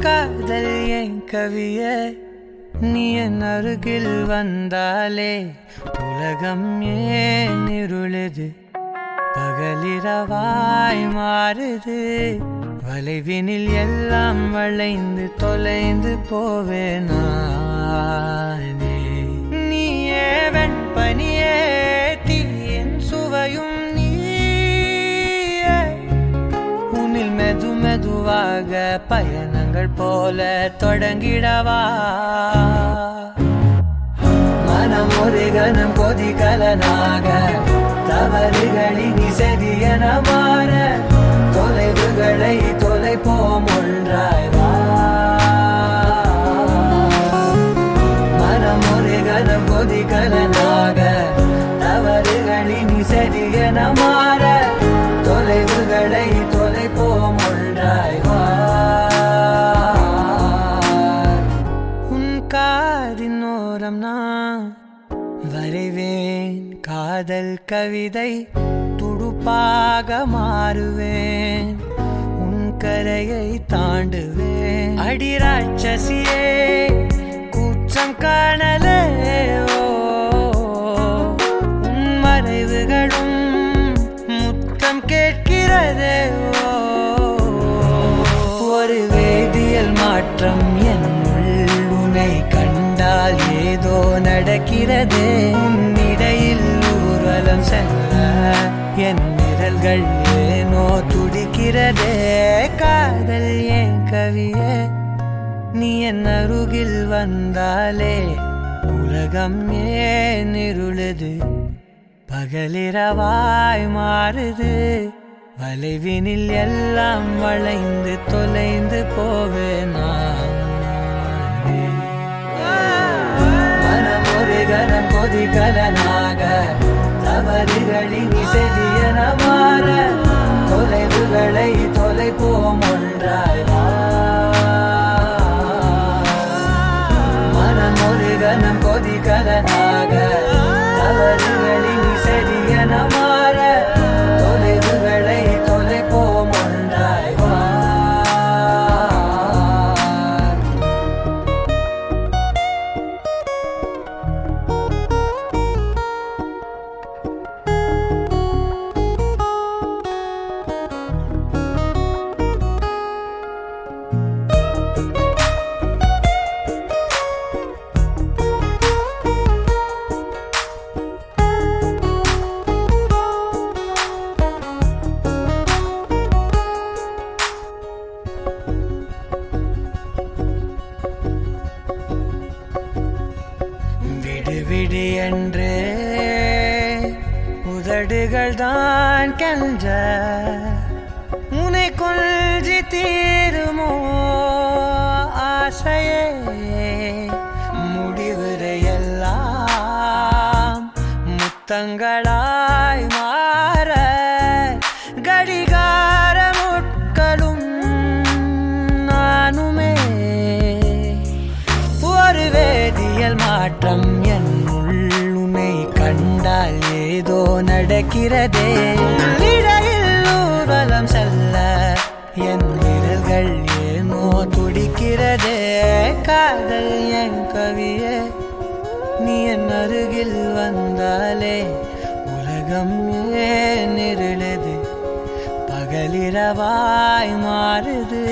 காதல் என் கவியே நீ என் அருகில் வந்தாலே உலகம் ஏன் இருளுது பகலிரவாய் மாறுது வளைவினில் எல்லாம் வளைந்து தொலைந்து போவேனே நீயே வெண்பனியே தீயின் சுவையும் நீயே உன்னில் மெது மெதுவாக பயணங்கள் போல தொடங்கிடவா மனம் ஒரு கணம் கொதிகலனாக தவறுகளின் இசையன மாற தொலைவுகளை தொலைப்போம் ஒன்றாய் வா மனம் ஒரு கணம் கொதிகலனாக தவறுகளின் இசையன மாற தொலைவுகளை தொலைப்போம் ஒன்றாய் வா உன் காதின் ஓரம் நான் வரைவேன் காதல் கவிதை துடுப்பாக மாறுவேன் உன் கரையை தாண்டுவேன் அடி ராட்சசியே கூச்சம் காணலே உன் மறைவுகளும் முத்தம் கேட்கிறதே ஒரு வேதியியல் மாற்றம் என்னுள் உன்னை கண்டால் ஏதோ நடக்கிறதே இடையில் ஊர்வலம் செல்ல என் நிரல்கள் ஏனோ துடிக்கிறதே காதல் என் கவியே நீ என் அருகில் வந்தாலே உலகம் ஏன் இருளுது பகலிரவாய் மாறுது வளைவினில் எல்லாம் வளைந்து தொலைந்து போவேனா மனம் ஒரு கணம் கொதிகலனாக தவறுகளின் இசையன மாற தொலைவுகளை தொலைப்போம் ஒன்றாய் வா மனம் ஒரு கணம் கொதிகலனாக தவறுகளின் இசையன மாற தொலைவுகளை தொலைப்போம் ஒன்றாய் வா விடு என்று உதடுகள் தான் கென்ற உன்னை கொள்சி தீருமோ ஆசையே முடிவுரையெல்லாம் முத்தங்களாய் மாற கடிகார முட்களும் நானுமே ஒரு வேதியியல் மாற்றம் உன்னை கண்டால் ஏதோ நடக்கிறதே இடையில் ஊர்வலம் செல்ல என் விரல்கள் ஏனோ துடிக்கிறதே காதல் என் கவியே நீ என் அருகில் வந்தாலே உலகம் ஏன் இருளுது பகலிரவாய் மாறுது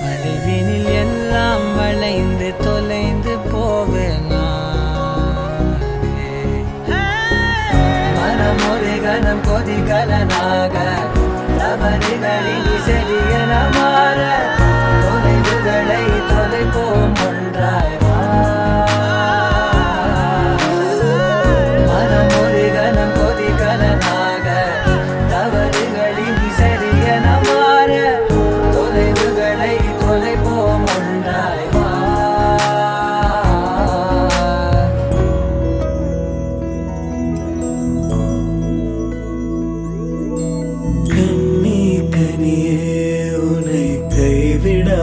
வளைவினில் எல்லாம் வளைந்து தொலைந்து போவேனா மனம் ஒரு கணம் கொதிகலனாக தவறுகளின் இசையன மாற தொலைவுகளை தொலைப்போம் ஒன்றாய் வா மனம் ஒரு கணம் கொதிகலனாக தவறுகளின் இசையன மாற தொலைவுகளை தொலைப்போம் ஒன்றாய் வா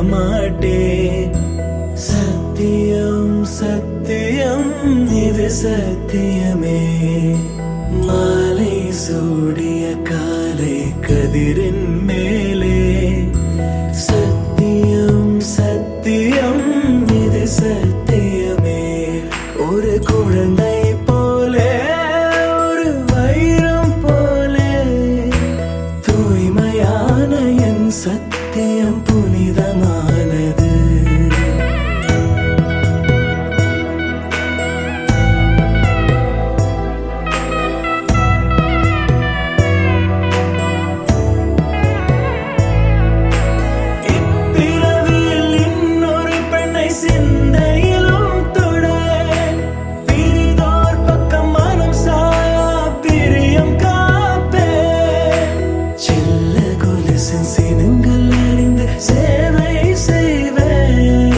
மாட்டேன் சத்தியம் சத்தியம் இது சத்தியமே மாலை சூடிய காலை கதிரின் மேலே சத்தியம் சத்தியம் புனிதமானது. இப்பிறவியில் இன்னொரு பெண்ணை சிந்தையிலும் தொட, பிரிதோர் பக்கம் மனம் சாயா பிரியம் காப்பே. செல்ல கொலுசின் சினங்கள் அறிந்து சேவை செய்வேன்.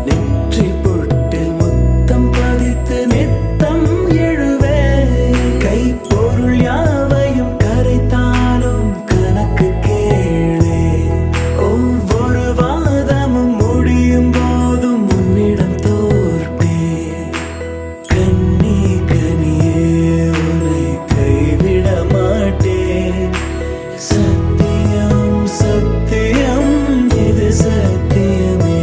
நெற்றி பொட்டில் முத்தம் பதித்து நித்தம் எழுவேன். கைப்பொருள் யாவையும் கரைத்தாலும் கணக்கு கேளே. ஒவ்வொரு வாதமும் முடியும் போதும் உன்னிடம் தோற்பேன். கண்ணி கனியே உன்னை கைவிட மாட்டேன். சத்தியம் சத்தியம் இது சத்தியமே.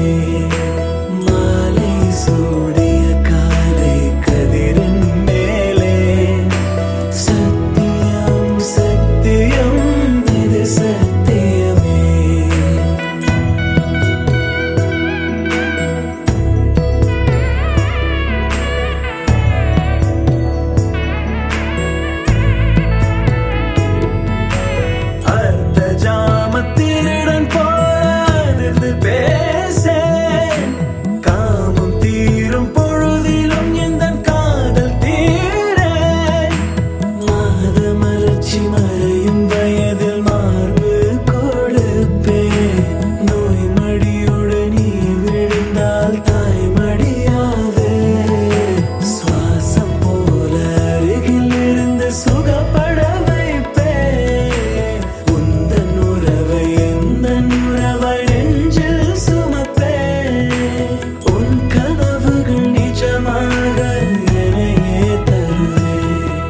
மாலை சூடிய காலை கதிரின் மேலே. சத்தியம் சத்தியம் இது சத்தியமே. அர்த்த ஜாமத்தினுடன் போராது பேசேன். காமம் தீரும் பொழுதிலும் எந்தன் காதல் தீரேன். மாத மலர்ச்சி மறையும் வயதில் மார்பு கொடுப்பேன். நோய் மடியோடு நீ விழுந்தால் தாய்மடியாவே. சுவாசம் போல அருகில் இருந்து சுகப்பட வைப்பேன். உந்தன் உறவை எந்தன் உறவை நெஞ்சில் சுமப்பேன். உன் கனவுகள் நிஜமாக என்னையே தருவேன்.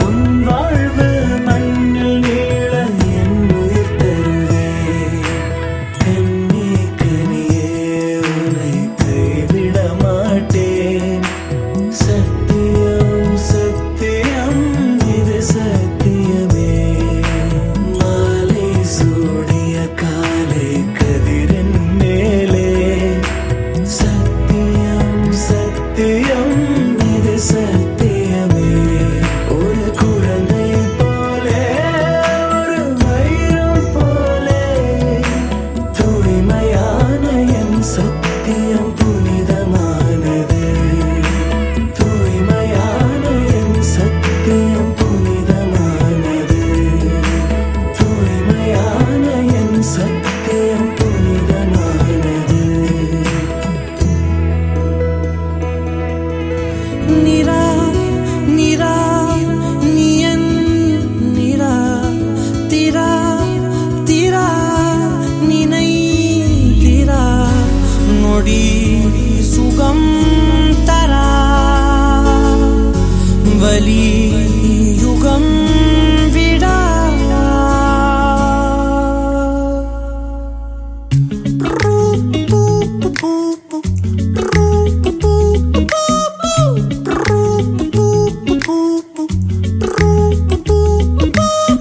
உன் வாழ்வு மண்ணில் நீள என் உயிர் தருவேன். கண்ணி கனியே உன்னை கைவிட மாட்டேன். சத்தியம் சத்தியம் இது சத்தியமே. மாலை சூடிய காலை கதிரின் மேலே. சத்தியம் சத்தியம் இது சத்தியமே. ஒரு குழந்தை போலே ஒரு வைரம் போலே. தூய்மையான என் சத்தியம் புனிதமானது. தூய்மையான என் சத்தியம் புனிதமானது. தூய்மையான என் சத்தியம் புனிதமானது. நிரா நிரா நியன் நிரா திரா திரா நினை திரா நொடி சுகம் தரா வலி யுகம் விடா.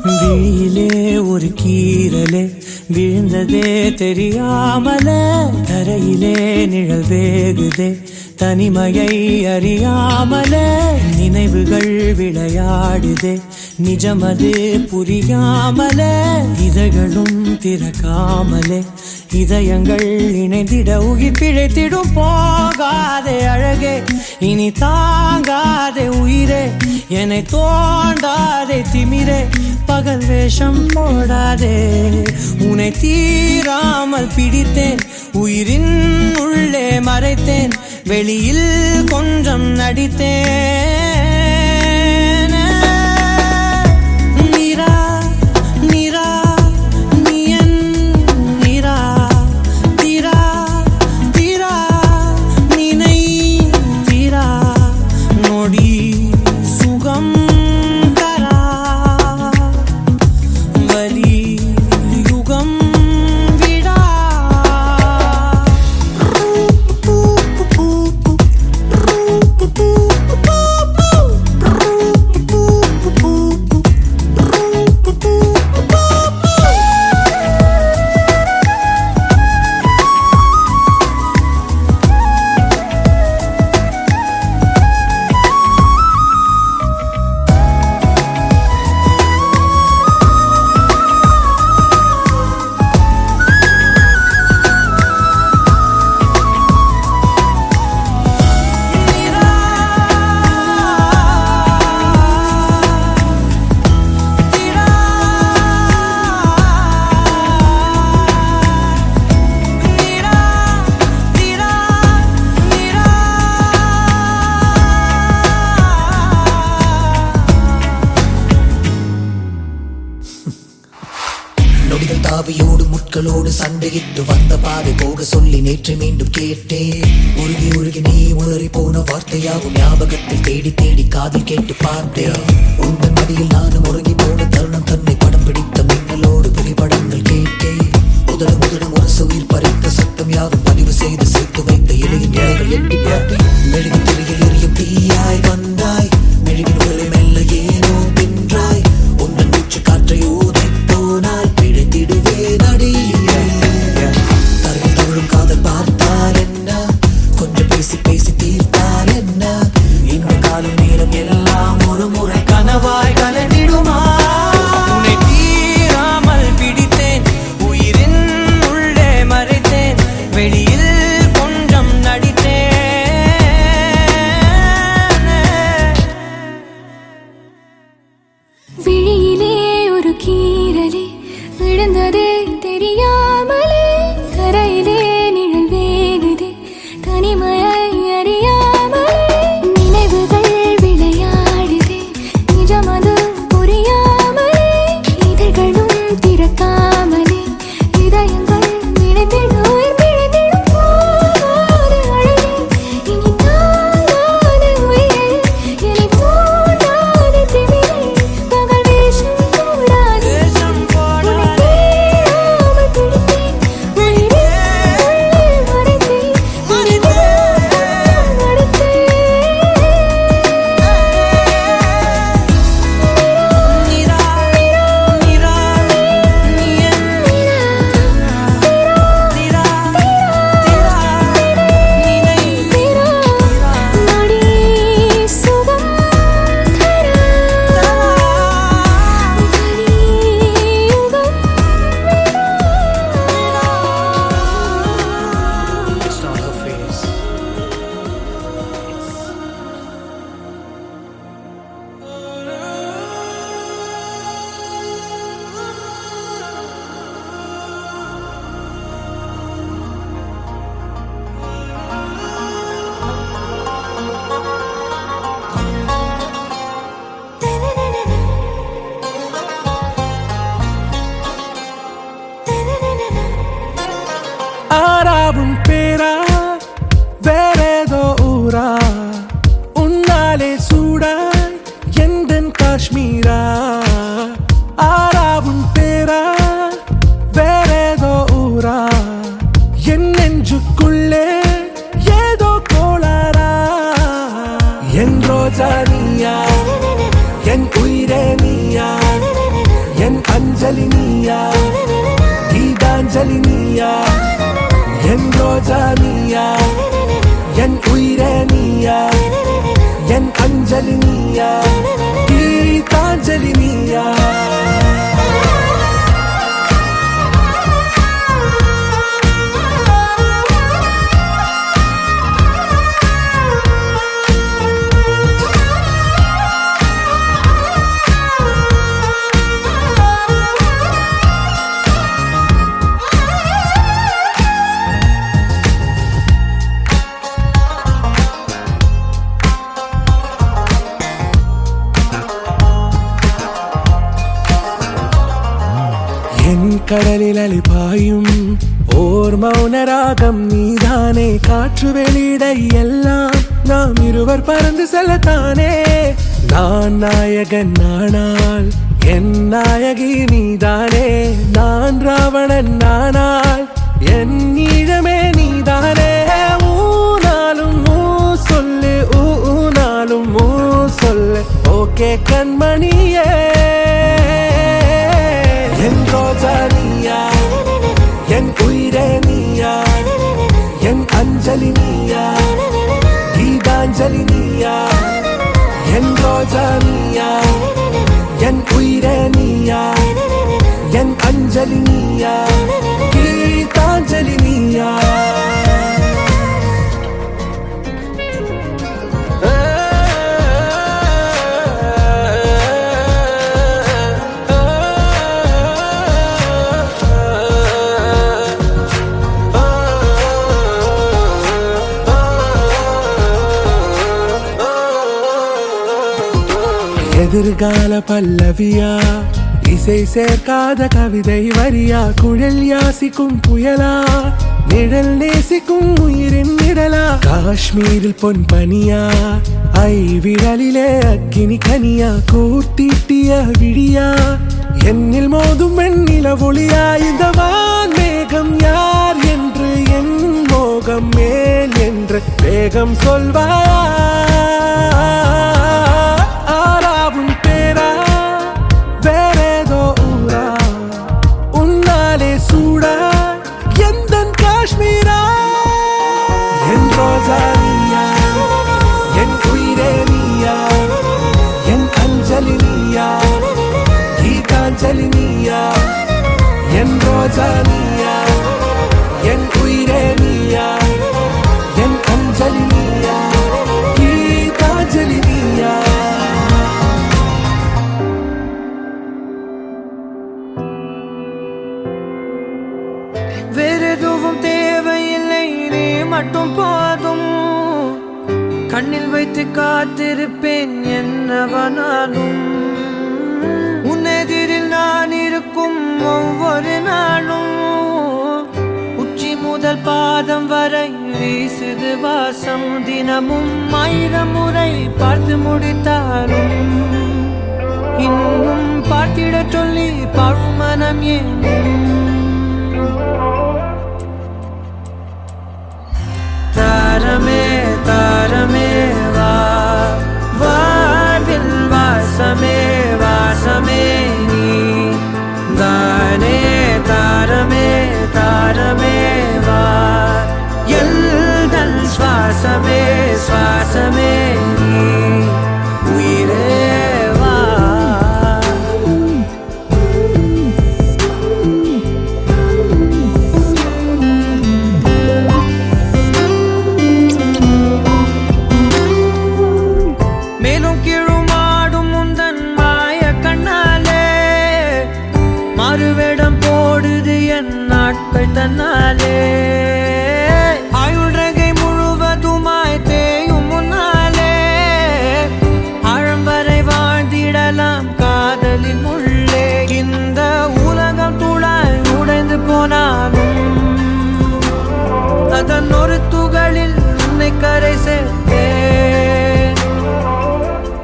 விழியிலே ஒரு கீறலே விழுந்ததே தெரியாமலே. தரையிலே நிழல் வேகுதே தனிமையை அறியாமலே. நினைவுகள் விளையாடுதே நிஜமது புரியாமலே. இதழ்களும் திறக்காமலே இதயங்கள் இணைந்திட உயிர் பிழைத்திடும். போகாதே அழகே இனி தாங்காதே உயிரே. என்னை தோண்டாதே திமிரே. பகல் வேஷம் போடாதே. உன்னை தீராமல் பிடித்தேன். உயிரின் உள்ளே மறைத்தேன். வெளியில் கொஞ்சம் நடித்தேன். நிரா நிரா நியன் நிரா திரா திரா நினை திரா நொடி சுகம் தரா வலி யுகம் விடா. பூ பூ பூ பூ பூ பூ பூ பூ நாட்களோடு சண்டையிட்டு வந்த பாதை போக சொல்லி நேற்று மீண்டும் கேட்டேன். உருகி உருகி நீ உளறி போன வார்த்தையாகும் ஞாபகத்தில் தேடி தேடி காதில் கேட்டு பார்த்தேன். உங்கள் மடியில் நானும் உறங்கி போன தருணம் தன்னை படம் பிடித்த மின்னலோடு புகைப்படங்கள் கேட்டேன். முதலும் முதலும் ஒரு உயிர் பறித்த சத்தம் யாவும் பதிவு செய்து சேர்த்து வைத்த இலையின் இலைகள் எட்டி பார்த்தேன். மெழுகு திரையில் எரியும் தீயாய் வந்தாய், மெழுகின் உடலை மெல்ல ஏனோ தின்றாய். உங்கள் மூச்சு காற்றை ஊதி போனால் பிழைத்திடுவே நடி. தருவில் தவழும் காதல் பார்த்தால் என்ன, கொஞ்சம் பேசி பேசி தீர்த்தால் என்ன, இந்த காலம் நேரம் எல்லாம் ஒரு முறை கனவாய் கலந்திடுமா? உன்னை தீராமல் பிடித்தேன், உயிரின் உள்ளே மறைத்தேன், வெளியில் கொஞ்சம் நடித்தேன். விழியிலே ஒரு கீறலே விழுந்ததே தெரியாமலே, கரையிலே நிழல் வேகுதே தனிமையை அறியாமலே, நினைவுகள் விளையாடுதே நிஜமது புரியாமலே, இதழ்களும் திறக்காமலே இதயங்கள் விழுந்திடும் விழுந்திடும் போகாத அழகே, இனி தாங்காத உயிரே, இனி தோன்றாத திமிரே, பகல் வேஷம் போடாதே, உன்னை தேடாமல் பிடித்தேன், உயிரே உள்ளே மறைத்தேன், இனி நடத்தேன். நிரா நிரா நீ என் திரா திரா நினை நொடி சுகம் தர வலியுகம் It's not her face. ஆறாவும் பேரா வேறேதோ ஊரா, உன்னாலே சூடாய் எந்தன் காஷ்மீரா. ஆறாவும் பேரா வேறேதோ ஊரா, என் நெஞ்சுக்குள்ளே ஏதோ கோளாரா. என் ரோஜா நீயா, என் உயிரே நீயா, என் அஞ்சலி நீயா, கீதாஞ்சலி நீயா. என் ரோஜா நீயா, என் உயிரே நீயா, என் அஞ்சலி நீயா, கீதாஞ்சலி நீயா. என் கடலில் அலிபாயும் ஓர் மௌன ராகம் நீதானே, காற்று வெளியிட எல்லாம் நாம் இருவர் பறந்து செல்லத்தானே. நான் நாயகன் நானால் என் நாயகி நீதானே, நான் ராவணன் நானால் என் ஈழமே நீதானே. ஊனாலும் ஊ சொல்லு, ஊனாலும் ஊ சொல்லு, ஓகே கண்மணியே. என் ரோஜா நீயா, என் உயிரே நீயா, என் அஞ்சலி நீயா, கீதாஞ்சலி நீயா. என் ரோஜா நீயா, என் உயிரே நீயா, என் அஞ்சலி நீயா, கீதாஞ்சலி நீயா. எதிர்கால பல்லவியா, இசை சேர்க்காத கவிதை வரியா, குழல் யாசிக்கும் புயலா, நிழல் நேசிக்கும் உயிரின் நிழலா, காஷ்மீரில் பொன் பனியா, ஐ விரலிலே அக்கினி கனியா, கூர்த்தீட்டிய விழியா, என்னில் மோதும் வெண்ணில ஒளியா, இந்த வான் மேகம் யார் என்று, என் மோகம் மேல் என்று வேகம் சொல்வாயா, ஆராவும் பேரா வேறேதோ ஊரா, உன்னாலே சூடா எந்தன் காஷ்மீரா, என் ரோஜா நீயா, என் உயிரே நீயா, என் அஞ்சலி நீயா, கீதாஞ்சலி நீயா, என் ரோஜா நீயா, என் உயிரே நீயா, என் அஞ்சலி நீயா, கீதாஞ்சலி நீயா. வேறெதுவும் தேவையில்லை, நீ மட்டும் போதும். கண்ணில் வைத்து காத்திருப்பேன் என்னவனாலும். உன்னெதிரில் நான் இருக்கும் ஒவ்வொரு நாளும். உச்சி முதல் பாதம் வரை வீசுது வாசம். தினமும் 1000 முறை பார்த்து முடித்தாலும் இன்னும் பார்த்திட சொல்லி பழுமனம் ஏன். தாரமே தாரமே வா, வாழ்வில் வாசமே வாசமே நீ தானே. தாரமே தாரமே வா, எல்தன் சுவாசமே சுவாசமே நீ உயிரே வா. மேலும் கீழுமாடும் முந்தன் மாய கண்ணாலே மாறுவேடம் போடுது என் நாட்கள் தன்னாலே. ஆயுள் ரகை முழுவதுமாய் தேயும் முன்னாலே ஆழம் வரை வாழ்ந்திடலாம் காதலின் உள்ளே. இந்த உலகம் துளாய் உடைந்து போனாலும் அதன் ஒரு துகளில் உன்னை கரை சேர்த்தேன்.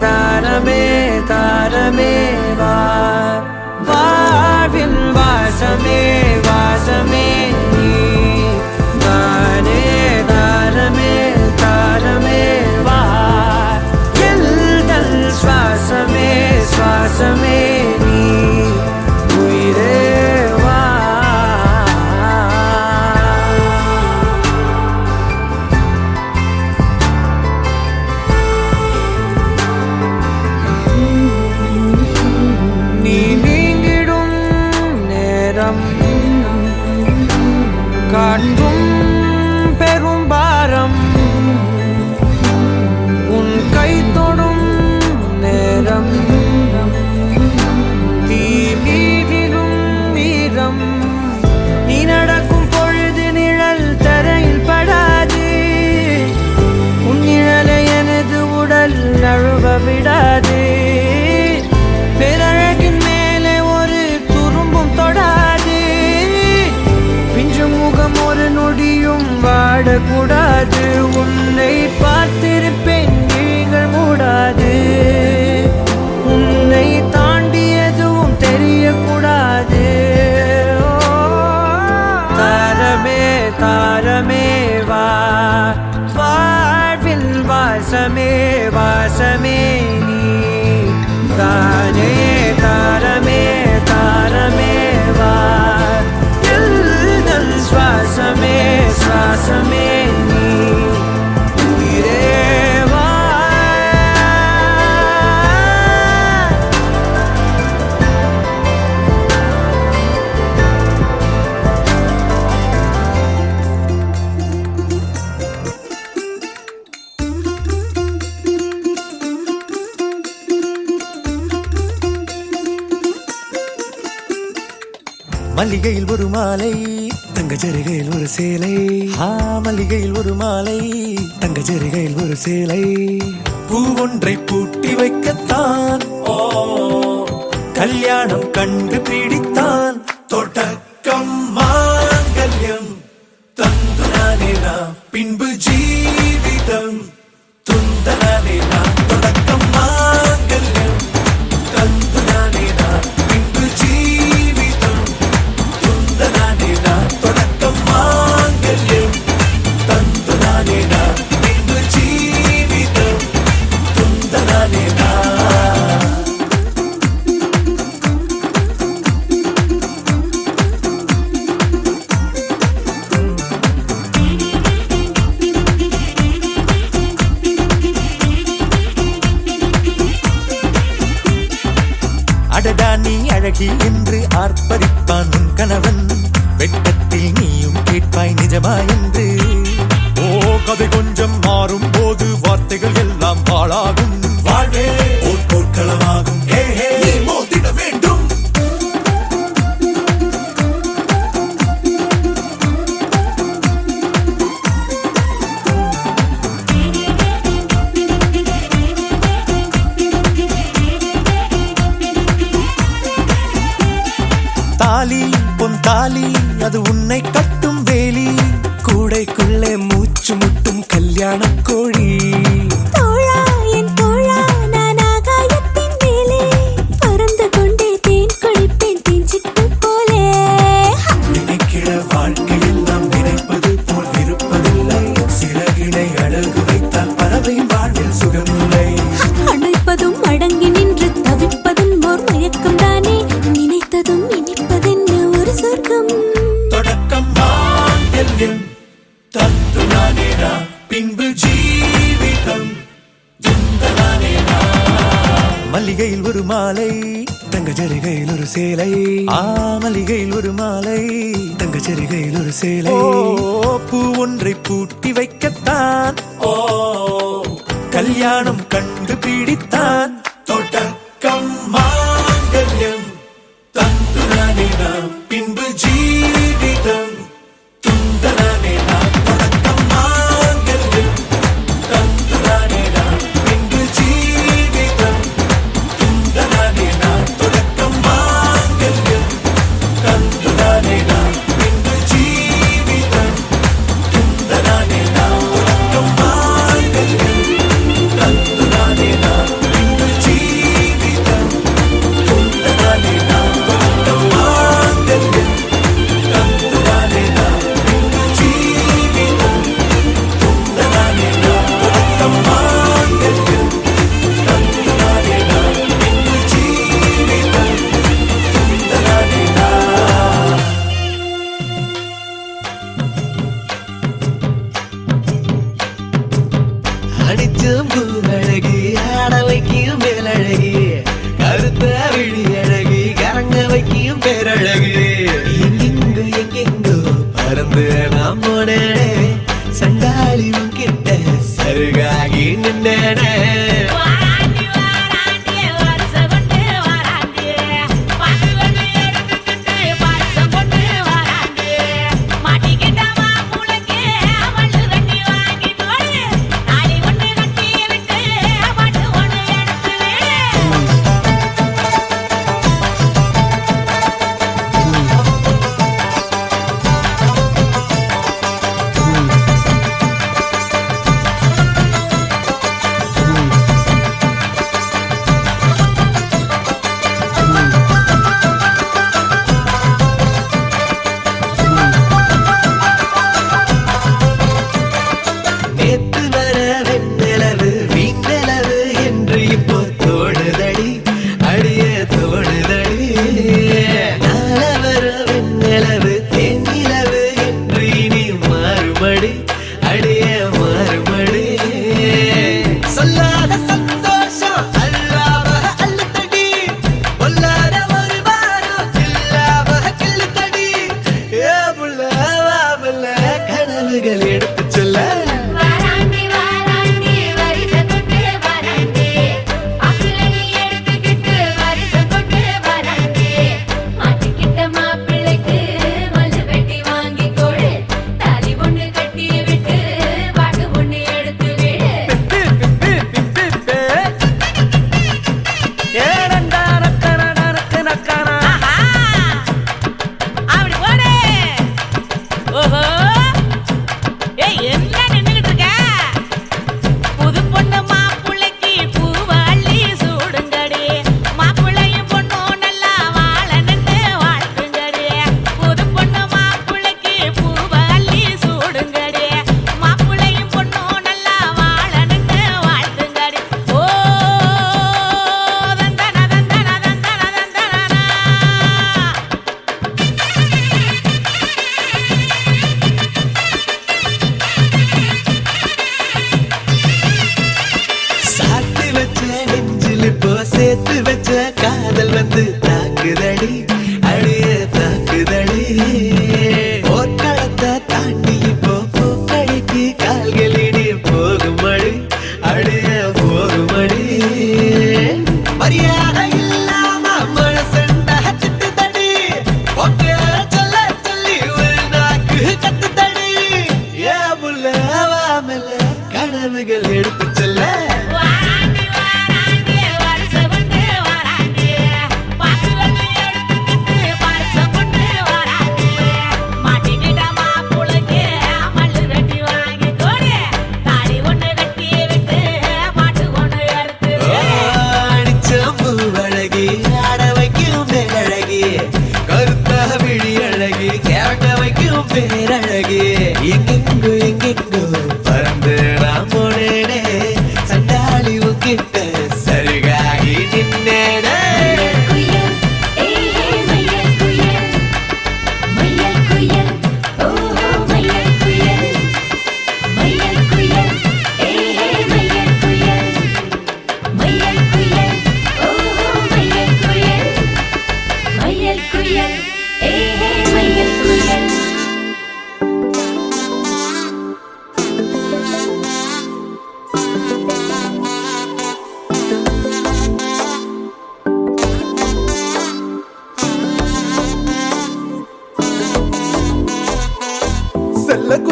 தாரமே தாரமே வா, வாழ்வின் வாசமே வாசமே நீ தானே. தாரமே தாரமே வா, எல்தல் சுவாசமே சுவாசமே நீ உயிரே வா. நீ நீங்கிடும் நேரம் காட்டும் பெரும் பாரம். உன் கை தொடும் நேரம் தீ மீதிலும் வீரம். நீ நடக்கும் பொழுது நிழல் தரையில் படாது. உன் நிழலை எனது உடல் நழுவ விடாது. பேரழகின் மேலே ஒரு துரும்பும் தொடாது. பிஞ்சு முகம் ஒரு நொடியும் வாடக்கூடாது. உன்னை பார்த்திருப்பேன் விழிகள் மூடாது. உன்னை தாண்டி எதுவும் தெரியக்கூடாது. தாரமே தாரமே வா, வாழ்வில் வாசமே வாசமே நீ தானே. தாரமே தாரமே வா, எல்தல் சுவாசமே சுவாசமே நீ உயிரே வா. மல்லிகையில் ஒரு மாலை, தங்க ஜரிகையில் ஒரு சேலை. மல்லிகையில் ஒரு மாலை, தங்க ஜரிகையில் ஒரு சேலை. பூ ஒன்றை பூட்டி வைக்கத்தான் கல்யாணம் கண்டுபிடித்தான் தொடக்கம் மாங்கல்யம் தந்துனானே நாம் பின்பு ஜீவிதம் துந்தனானே நாம் தொடக்கம் மாங்கல்யம் தந்துனானே நாம் பின்பு ஜீவிதம் துந்தனானே நாம் தொடக்கம் மாங்கல்யம் தந்துனானே நாம் பின்பு ஜீவிதம் துந்தனானே நாம் அடடா நீ அழகி என்று ஆர்ப்பரிப்பான் உன் கணவன் வெட்டத்தில் நீயும் கேட்பாய் நிஜமா என்று ஓ கதை கொஞ்சம் மாறும் போது வார்த்தைகள் எல்லாம் பாழாகும் வாழ்வே ஓர் போர்க்களமாகும் நீ மோதிட வேண்டும் தாலி பொன் தாலி அது உன்னை கட்டும் வேலி கூடைக்குள்ளே மூச்சு முட்டும் கல்யாண கோழி தோழா என் தோழா நான் ஆகாயத்தின் மேலே பறந்து கொண்டே தேன் குடிப்பேன் தேஞ்சிட்டு போலே நினைக்கிற வாழ்க்கையில் நாம் நினைப்பது போல் இருப்பதில்லை சிறகினை அழகு வைத்தால் பறவை வாழ்வில் சுகமில்லை அணைப்பதும் அடங்கி நின்று தவிப்பதும் ஓர் மயக்கம் தானே நினைத்ததும் இனிப்பதென்ன ஒரு சொர்க்கம் தொடக்கம் மாங்கல்யம் தந்துனானே நாம் பின்பு ஜீவிதம் துந்தனானே நாம் மல்லிகையில் ஒரு மாலை தங்க ஜரிகையில் ஒரு சேலை மல்லிகையில் ஒரு மாலை தங்க ஜரிகையில் ஒரு சேலை பூ ஒன்றை பூட்டி வைக்கத்தான் கல்யாணம் கண்டுபிடித்தான் தொடக்கம் மாங்கல்யம் தந்துனானே நாம் பின்பு ஜீவிதம் துந்தனானே நாம் தொடக்கம் மாங்கல்யம் தந்துனானே நாம் பின்பு ஜீவிதம் துந்தனானே நாம் தொடக்கம் மாங்கல்யம் தந்துனானே நாம் பின்பு ஜீவிதம் துந்தனானே நாம் தொடக்கம் மாங்கல்யம் தந்துனானே நாம் பின்பு ஜீவிதம் துந்தனானே நாம் தொடக்கம் மாங்கல்யம் தந்துனானே நாம் பின்பு ஜீவிதம் துந்தனானே நாம் தொடக்கம் மாங்கல்யம் தந்துனானே நாம் பின்பு ஜீவிதம் துந்தனானே நாம் அடிச்சும் பூவழகி ஆட வைக்கும் மேலழகி கருத்த விழி அழகி கரங்க வைக்கும் பேரழகு எங்கெங்கோ பறந்து நாம் போனேனே சண்டாளி உன் கிட்ட சருகாகி நின்னேனே வாராண்டி வாராண்டி வருஷம் கொண்டு வாராண்டி பசுவனை எடுத்துக்கிட்டு பரிசம் கொண்டு வாராண்டி மாட்டிக்கிட்ட மாமுளைக்கு மல்லு கட்டி வாங்கி போடு தாலி ஒண்ணு கட்டி விட்டு பட்டு ஒண்ணு எடுத்து விடு நேத்து வர வெண்ணிலவு வீண்நிலவு என்று இப்போ தோணுதடி அடிய தோணுதடி நாள வர வெண்ணிலவு தேனிலவு என்று இனி மாறுபடி அடிய மாறுபடி சொல்லாத சந்தோஷம் அல்லாம அல்லத்தடி பொல்லாத ஒரு வாரம் இல்லாம கிள்ளுத்தடி ஏ புள்ள வாமல்ல கனவுகள் எடுத்து சொல்ல வாராண்டி வாராண்டி வருஷம் கொண்டு வாராண்டி அக்கிளை எடுத்துக்கிட்டு வருஷம் கொண்டு வாராண்டி மாட்டிக்கிட்ட மாப்பிள்ளைக்கு மல்லு வெட்டி வாங்கி கொடு தாலி ஒண்ணு கட்டி விட்டு பாட்டு ஒண்ணு எடுத்து விடு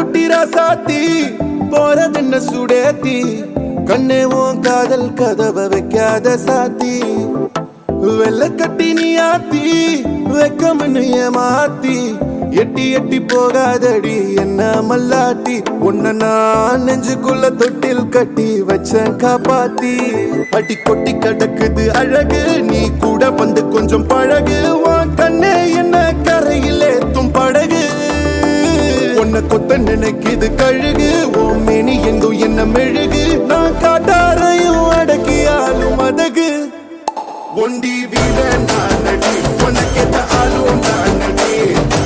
குட்டி ராசாத்தி போறதென்ன சுடேத்தி கண்ணே உன் காதல் கதவை வைக்காத சாத்தி வெள்ள கட்டி நீ ஆத்தி வெக்கம்னு ஏமாத்தி எட்டி எட்டி போகாதடி என்ன மல்லாட்டி உன்ன நான் நெஞ்சுக்குள்ள தொட்டில் கட்டி வச்சேன் காப்பாத்தி அடி கொட்டி கிடக்குது அழகு நீ கூட வந்து கொஞ்சம் பழகு உன் கண்ணே என்ன கரையில் ஏத்தும் படகு உன்னை கொத்த நினைக்குது கழுகு ஓ மேனி எங்கும் என்ன மெழுகு நான் காட்டாரையும் அடக்கியாலும் அதகு ஒண்டி வீட நானடி உனக்கேத்த ஆளும் நானடி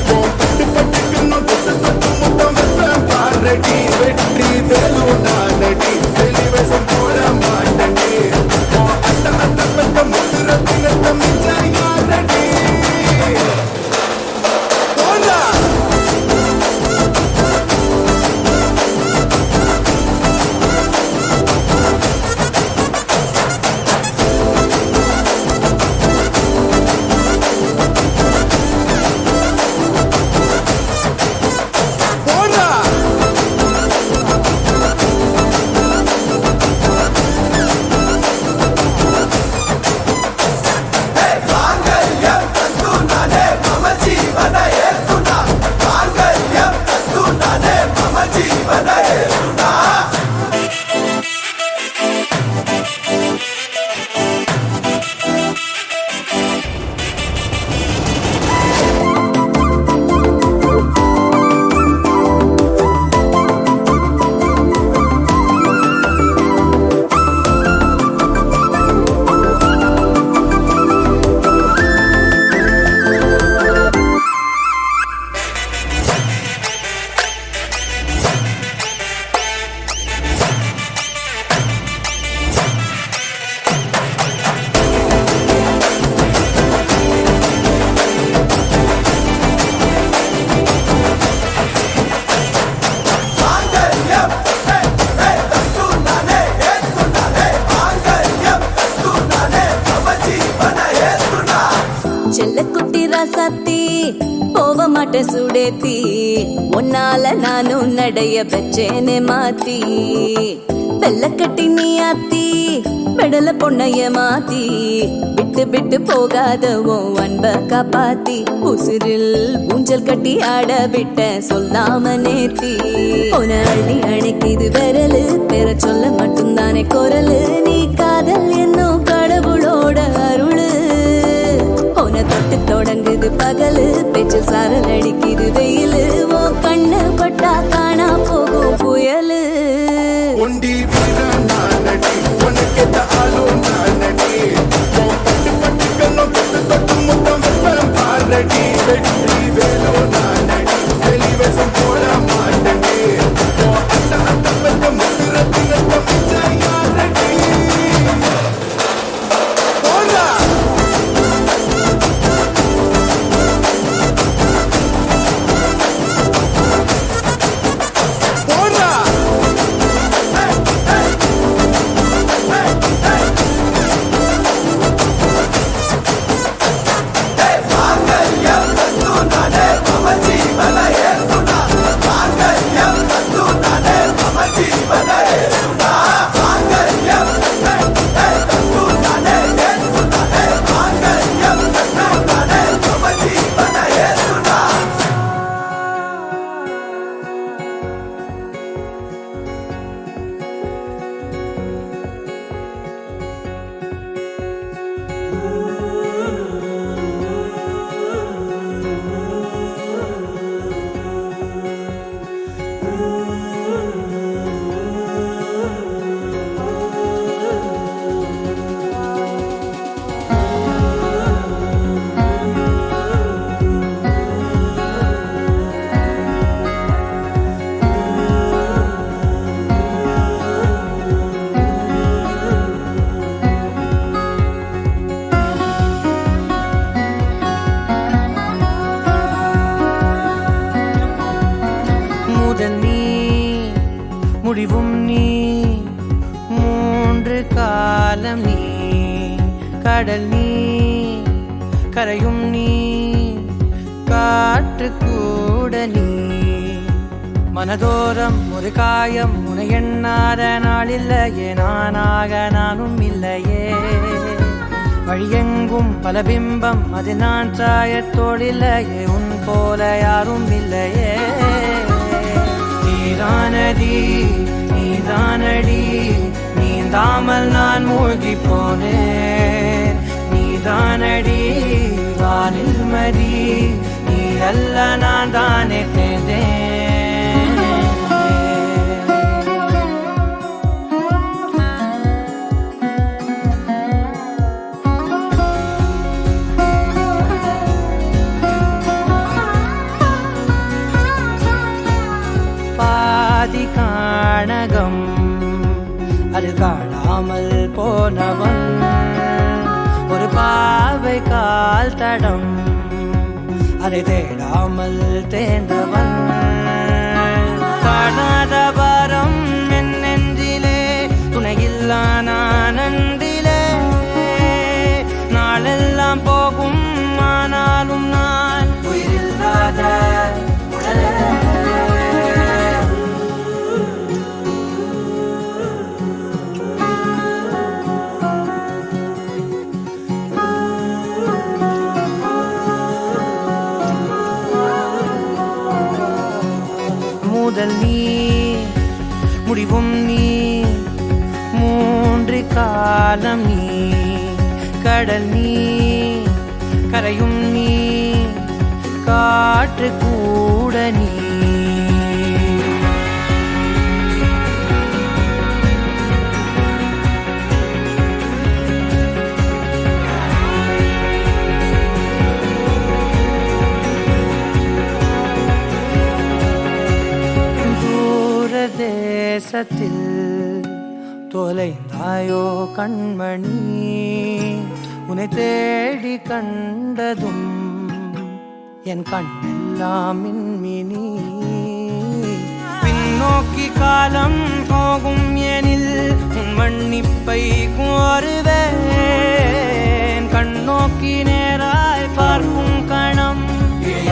பட்டு பட்டுக்கணும் தொட்டு தொட்டு முத்தம் வெப்பம் பாரடி வெற்றி வேலும் நானடி வெளிவசம் போட மாட்டடி அந்த அந்த பட்ட முத்துர தினத்த மிஞ்ச யாரடி போடா செல்லக்குட்டி ராசாத்தி போக மாட்டேன் சுடேத்தி உன்னால நானும் நடைய பெற்றேனே மாத்தி வெள்ளக்கட்டி நீ ஆத்தி பெடல பொண்ணைய மாத்தி விட்டு விட்டு போகாத உன் அன்ப காப்பாத்தி உசிரில் ஊஞ்சல் கட்டி ஆட விட்ட சொல்லாம நேத்தி உன அள்ளி அணைக்குது விரலு பெற சொல்ல மட்டும்தானே குரலு நீ காதல் என்னும் கடவுளோட அருளு உன தொட்டு தொடங்குது பகலு பேச்சு சாரல் அடிக்குது வெயிலு ஓ கண்ணு பட்டா காணா போகும் புயலு ஒண்டி வீர நானடி உனக்கேத்த ஆளும் நானடி பட்டு பட்டுக்கணும் தொட்டு தொட்டு முத்தம் வெப்பம் பாரடி வெற்றி வேலும் நானடி வெளிவசம் போட மாட்டடி அந்த அந்த பட்ட முத்துர தினத்த மிஞ்ச யாரடி போடா போடா முடிவும் நீ மூன்று காலம் நீ கடல் நீ கரையும் நீ காற்று கூட நீ மனதோரம் ஒரு காயம் உனை எண்ணாத நாளில்லையே நானாக நானும் இல்லையே வழியெங்கும் பல பிம்பம் அது நான் சாயத்தோடில்லையே உன் போல யாரும் இல்லையே நீதானடி நீதானடி நீந்தாமல் நான் மூழ்கி போனேன் நீதானடி வானில் மதி நீ அல்ல நான் தானே தேர்ந்தேன் காணகம் அது காணாமல் போனவன் ஒரு பாவை கால் தடம் அதை தேடாமல் தேர்ந்தவன் காணாத பாரம் என் நெஞ்சிலே துணையில்லா நான் அன்றிலே நாளெல்லாம் போகும் ஆனாலும் நான் உயிரில்லாத உடலே முதல் நீ முடிவும் நீ மூன்று காலம் நீ கடல் நீ கரையும் நீ காற்று கூட நீ தேசத்தில் தொலைந்தாயோ கண்மணி உன்னை தேடி கண்டதும் என் கண்ணெல்லாம் மின்மினி பின்னோக்கி காலம் போகும் எனில் உன் மன்னிப்பை கோருவேன் கண்ணோக்கி நேராய் பார்க்கும் கணம்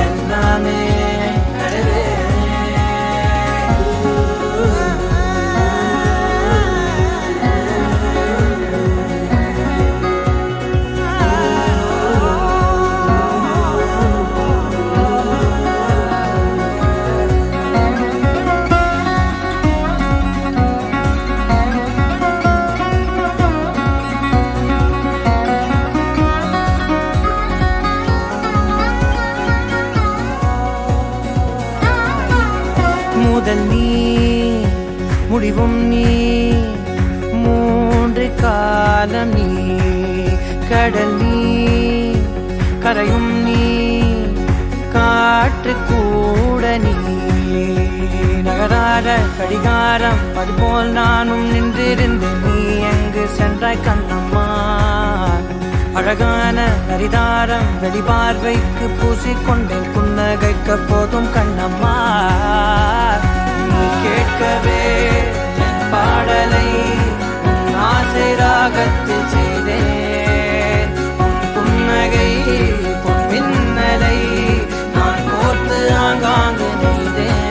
எல்லாமே முதல் நீ முடிவும் நீ மூன்று காலம் நீ கடல் நீ கரையும் நீ காற்று கூட நீ நகராத கடிகாரம் அதுபோல் நானும் நின்றிருந்தேன் நீ எங்கு சென்றாய் கண்ணம்மா அழகான நரிதாரம் வெளிபார்வைக்கு பூசிக்கொண்டேன் புன்னகைக்க போதும் கண்ணம்மா நீ கேட்கவே என் பாடலை உன் ஆசை ராகத்தில் செய்தேன் உன் புன்னகை பொன் மின்னலை நான் கோர்த்து ஆங்காங்கு நெய்தேன்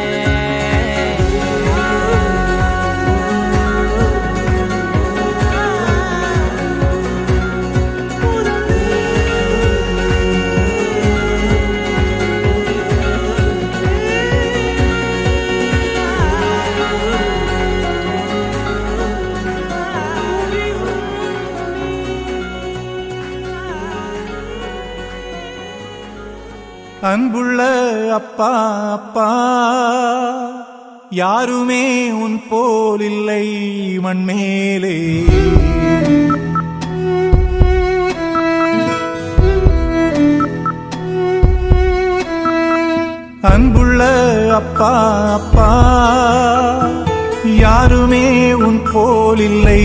அன்புள்ள அப்பா அப்பா யாருமே உன் போல் இல்லை மண்மேலே அன்புள்ள அப்பா அப்பா யாருமே உன் போல் இல்லை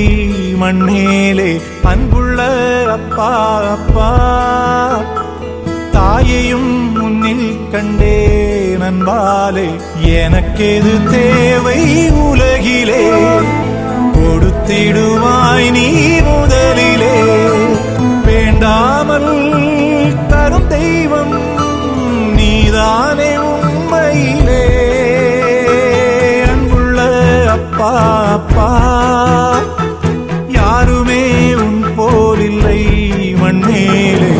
மண்மேலே அன்புள்ள அப்பா அப்பா தாயையும் முன்னில் கண்டே நண்பாலே எனக்கெது தேவை உலகிலே கொடுத்திடுவாய் நீ முதலிலே வேண்டாமல் தரும் தெய்வம் நீதானே உண்மையிலே அப்பா அப்பா யாருமே உன் போலில்லை மண்மேலே.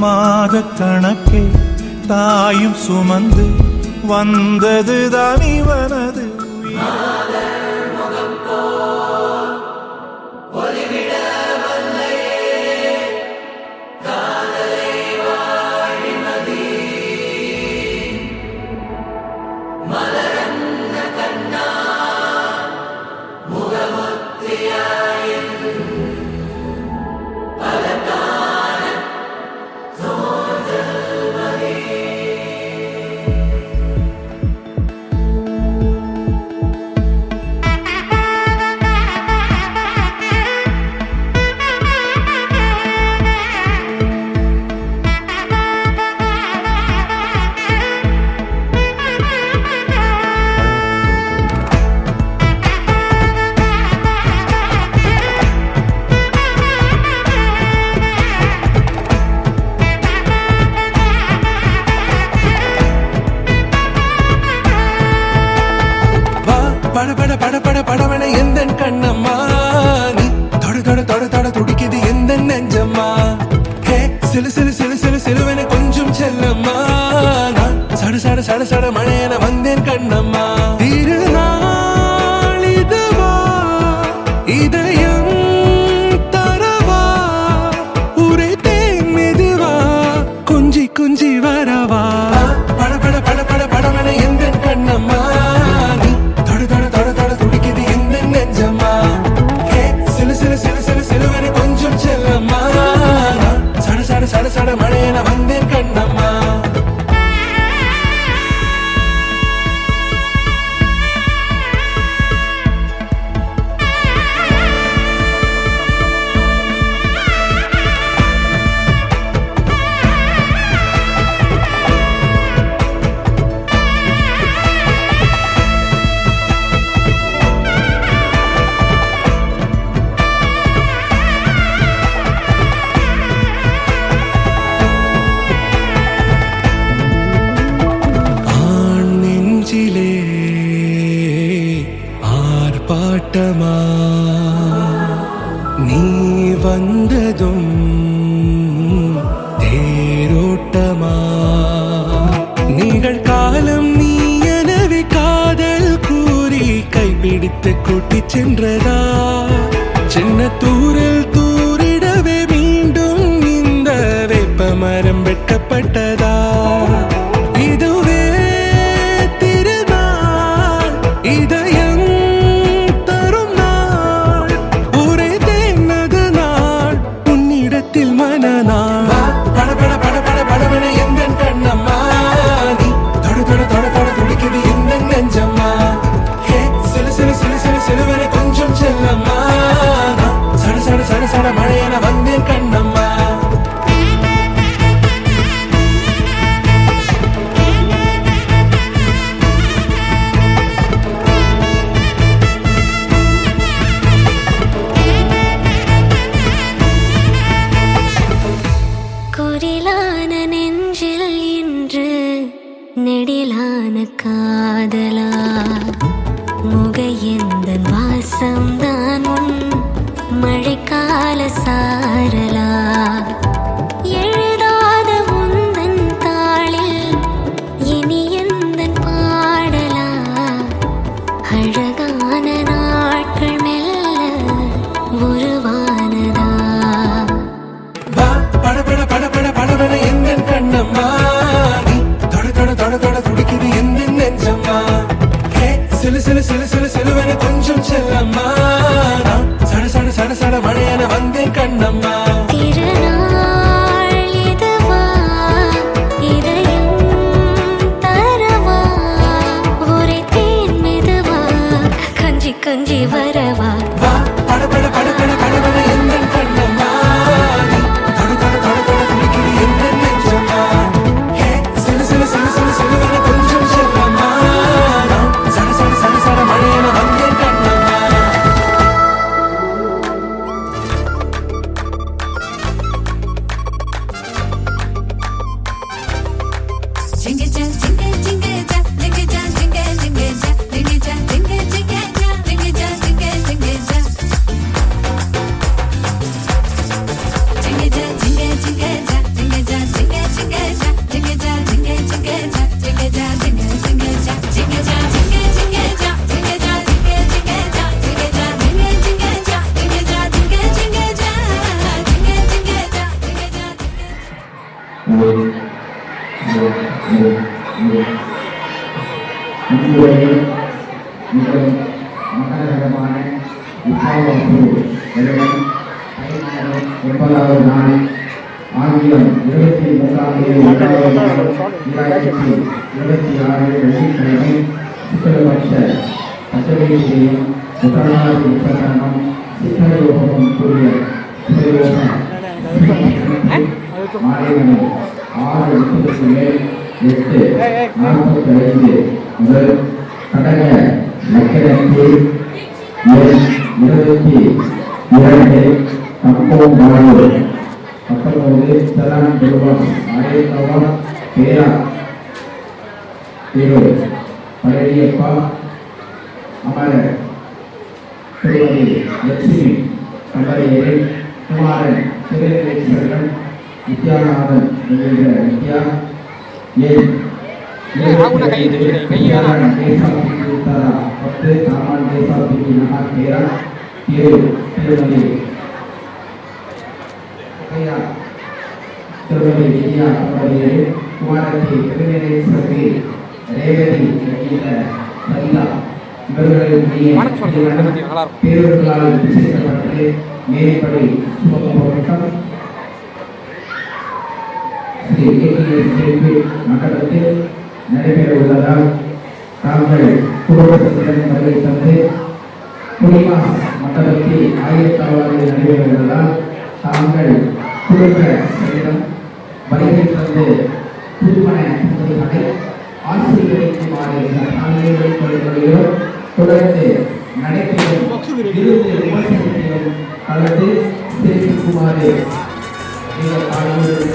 மாதக்கணக்கே தாயும் சுமந்து வந்ததுதான் இவனது படபட எந்தன் கண்ணம்மா நீ தொட தொட தொட தொட துடிக்குது எந்த நெஞ்சம்மா. ஹே சிலு சிலு சிலு சிலு சிலுவென கொஞ்சம் செல்லம்மா நான் சட சட சட சட மழையென வந்தேன் கண்ணம்மா. திருநாள் இதுவா இதயம் தரவா உரைத்தேன் மெதுவா குஞ்சி குஞ்சி வரவா. படபட படபட படவென எந்தன் கண்ணம்மா சட சட மழையென வந்தேன் கண்ணம்மா. ஆர்ப்பாட்டமா நீ வந்ததும் தேரோட்டமா நிகழ்காலம் நீ எனவே காதல் கூறி கைப்பிடித்து கூட்டிச் சென்றதா. சின்ன தூரல் தூரிடவே மீண்டும் இந்த வேப்ப மரம் வெட்கப்பட்டதா. இதுவே திருநாள் இதயம் தரும் நாள் உரைத்தேனது நாள் உன்னிடத்தில் மனநாள். படபட படபட படவென எந்தன் கண்ணம்மா நீ தொட தொட தொட தொட துடிக்குது எந்த நெஞ்சம்மா. ஹே சிலு சிலு சிலு சிலு சிலுவென கொஞ்சம் செல்லம்மா சட சட சட சட மழையென வந்தேன் கண்ணம்மா. குரிலான நெஞ்சில் இன்று நெடிலான காதலா முக எந்த வாசம்தான் உன் மழைக்கால சாரலா. எழுதாத உந்தன் தாளில் இனி எந்தன் பாடலா. அழகான நாட்கள் மெல்ல உருவானதா. படபட படபட படவென எந்தன் கண்ணம்மா நீ தொட தொட தொட தொட துடிக்குது எந்த நெஞ்சம்மா. ஹே சிலு சிலு சிலு சிலு சிலுவென கொஞ்சம் செல்லம்மா நான் சட சட சட சட மழையென வந்தேன் கண்ணம்மா. திருநாள் இதுவா இதயம் தரவா உரைத்தேன் மெதுவா கஞ்சி கஞ்சி வரவா. படபட படபட படவென எந்தன் கண்ணம்மா இதுவரை மிகவும் மங்களகரமான உற்சாகப்பு வருடம் 9வது நாள் ஆங்கிலம் 23ஆம் தேதி 1வது மாதம் 2026 வெள்ளிக்கிழமை சுக்லபட்ச பஞ்சமேஸ்வரியும் முதலாவது உபகரணம் சித்தயோகமும் கூடிய சித்தயோகம் மாலை மணி 6:37 முதல் கடக லக்கணத்தில் 22 தப்போம் வாழ்வு 19 சரண் துருவம் ஆயத்தவம் பேரா திரு பழனியப்பா அமரர் திருமதி லட்சுமி கமரையரை குமாரன் திருநெல்வேலி வித்யாநாதன் என்கிற வித்யா என் திருமதி வித்யா கமரையரை குமாரத்தி திருநெல்வேலி ரேவதி என்கிற சரிதா பேரர்களால் விசேஷப்பட்டு மேற்படி சுமக்கப்பட்டம் ஸ்ரீ மண்டலத்தில் நடைபெற உள்ளதால் தாங்கள் குடும்பத்துடன் வருகை தந்து குடிமா மண்டலத்தில் ஆயத்தவாறு நடைபெற உள்ளதால் தாங்கள் குடும்ப சகிதம் வருகை தந்து திருமண புதுமனை ஆசிரியர்களுக்குமாறு தொடர்ந்து நடைபெறும் விருது விமர்சனத்திலும் கலந்து சிறப்பிக்குமாறு நீங்கள் ஆளுநர்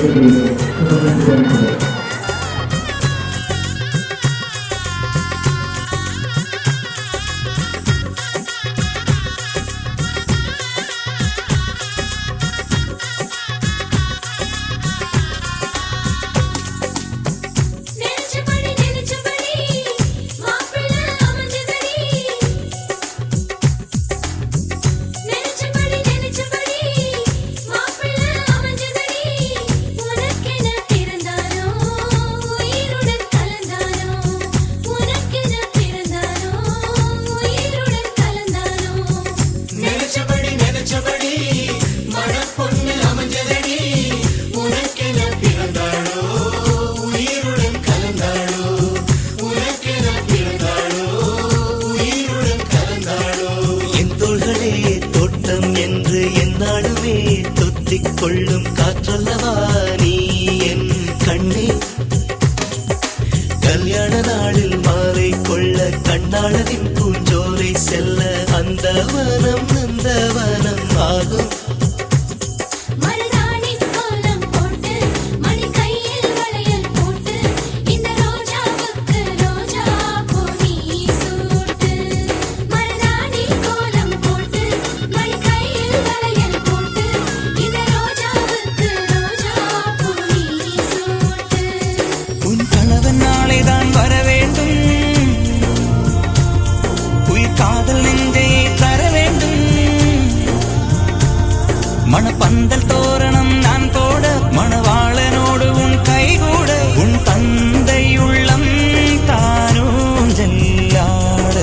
கொள்ளும் காற்றல்லவா நீ என் கண்ணே கல்யாண நாளில் மாலை கொள்ள கண்ணாளரின் பூஞ்சோலை செல்ல அந்த வனம் ஆகும் மணப்பந்தல் தோரணம் நான் போட மணவாளனோடு உன் கைகூட உன் தந்தை உள்ளம் தானும் ஜெல்லாட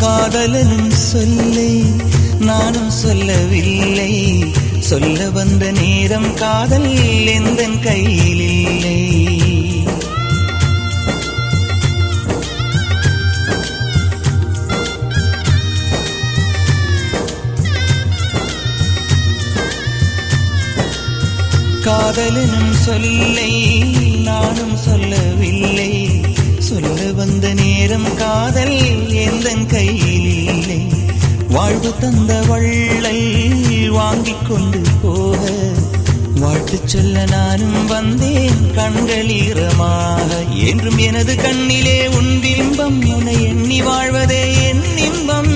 காதலனும் சொல்லை நானும் சொல்லவில்லை சொல்ல வந்த நேரம் காதல் எந்தன் கையில் இல்லை காதலனும் சொல்லை நானும் சொல்லவில்லை சொல்ல வந்த நேரம் காதல் எந்தன் கையில் இல்லை. வாழ்வு தந்த வள்ளல் வாங்கிக் கொண்டு போக வாழ்த்து சொல்ல நானும் வந்தேன் கண்கள் ஈரமாக. என்றும் எனது கண்ணிலே உன் பிம்பம், உன்னை எண்ணி வாழ்வதே என் இன்பம்.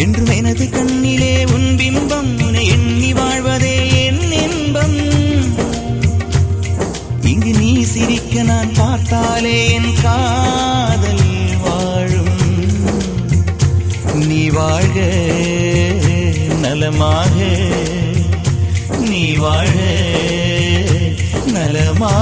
என்றும் எனது கண்ணிலே உன் பிம்பம், உன்னை எண்ணி வாழ்வதே என் இன்பம். இங்கு நீ சிரிக்க நான் பார்த்தாலே என் காதல் வாழும். நீ வாழ்க நலமாக, நீ வாழ்க நலமாக.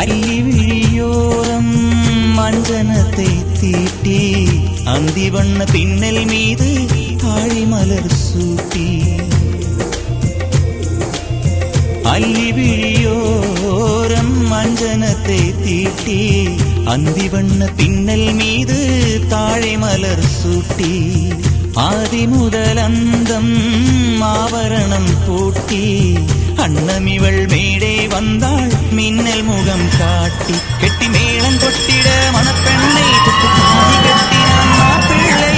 அள்ளி விழியோரம் மஞ்சனத்தை தீட்டி அந்தி வண்ண பின்னல் மீது தாழி மலர் சூட்டி. அள்ளி விழியோரம் மஞ்சனத்தை தீட்டி அந்தி வண்ண பின்னல் மீது தாழை மலர் சூட்டி. ஆதி முதல் அந்தம் ஆவரணம் பூட்டி அன்னமிவள் மேடை வந்தாள் மின்னல் முகம் காட்டி. கெட்டி மேளம் கொட்டிட மணப்பெண்ணை தொட்டு தாலி கட்டினான் மாப்பிள்ளை.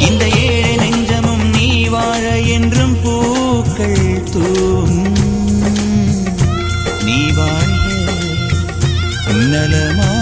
இந்த ஏழை நெஞ்சமும் நீ வாழ என்றும் பூக்கள் தூவும். நீ வாழ்க நலமாக.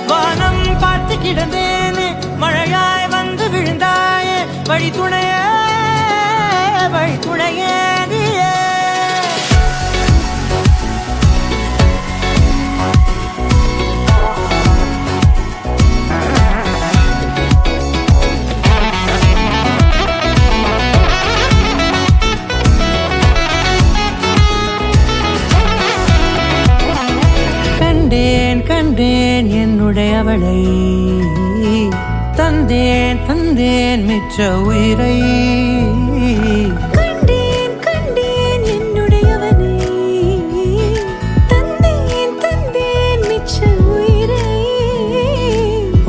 வானம் பார்த்து கிடந்தேனே, மழையாய் வந்து விழுந்தாயே, வழி துணையே வழி துணையே நீயே. கண்டேன் கண்டேன் என்னுடையவளை, தந்தேன் தந்தேன் மிச்ச உயிரை கண்டேன் கண்டேன் என்னுடையவனை தந்தேன் தந்தேன் மிச்ச உயிரை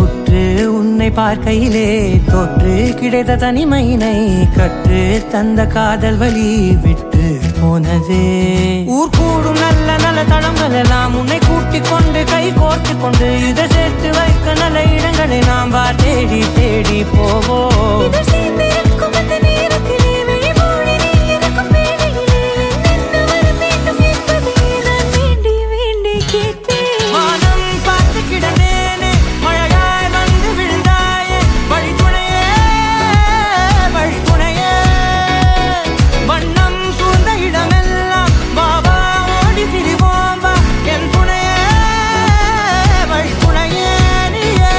உற்று உன்னை பார்க்கையிலே தொற்று கிடைத்த தனிமையினை கற்று தந்த காதல் வழி விட்டு போனதே ஊர் கூடும் நல்ல நல்ல தளங்கள் எல்லாம் உன்னை கூட்டிக் கொண்டு கை கோர்த்து கொண்டு இதை சேர்த்து வைக்க நல்ல இடங்களை நாம் வா தேடி தேடி போவோம் இதழ் சேர்ந்திருக்கும் அந்த நேரத்திலே விழிமூடி நீ இருக்கும் வேளையிலே என்னென்ன வர வேண்டும் என்பதை நான் வேண்டி வேண்டி கேட்பேன் வானம் பார்த்து கிடந்தேனே மழையாய் வந்து விழுந்தாயே வழித்துணையே வழித்துணையே வண்ணம் சூழ்ந்த இடமெல்லாம் பாபா ஓடி திரிவோம் வா என் துணையே வழித்துணையே நீயே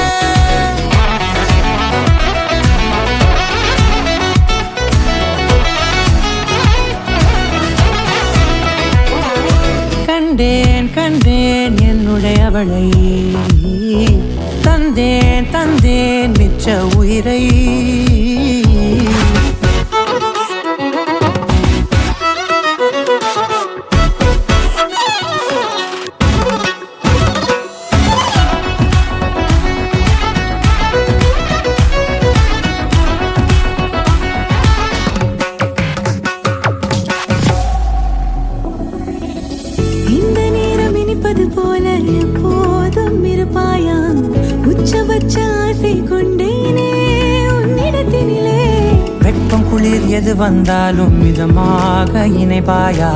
கண்டேன் கண்டேன் என்னுடையவளை தந்தேன் தந்தேன் மிச்ச உயிரை இந்த நேரம் இனிப்பது போல எப்போதும் இருப்பாயா உச்சபட்ச ஆசை கொண்டேனே உன்னிடத்தினிலே வெப்பம் குளிர் எது வந்தாலும் மிதமாக இணைப்பாயா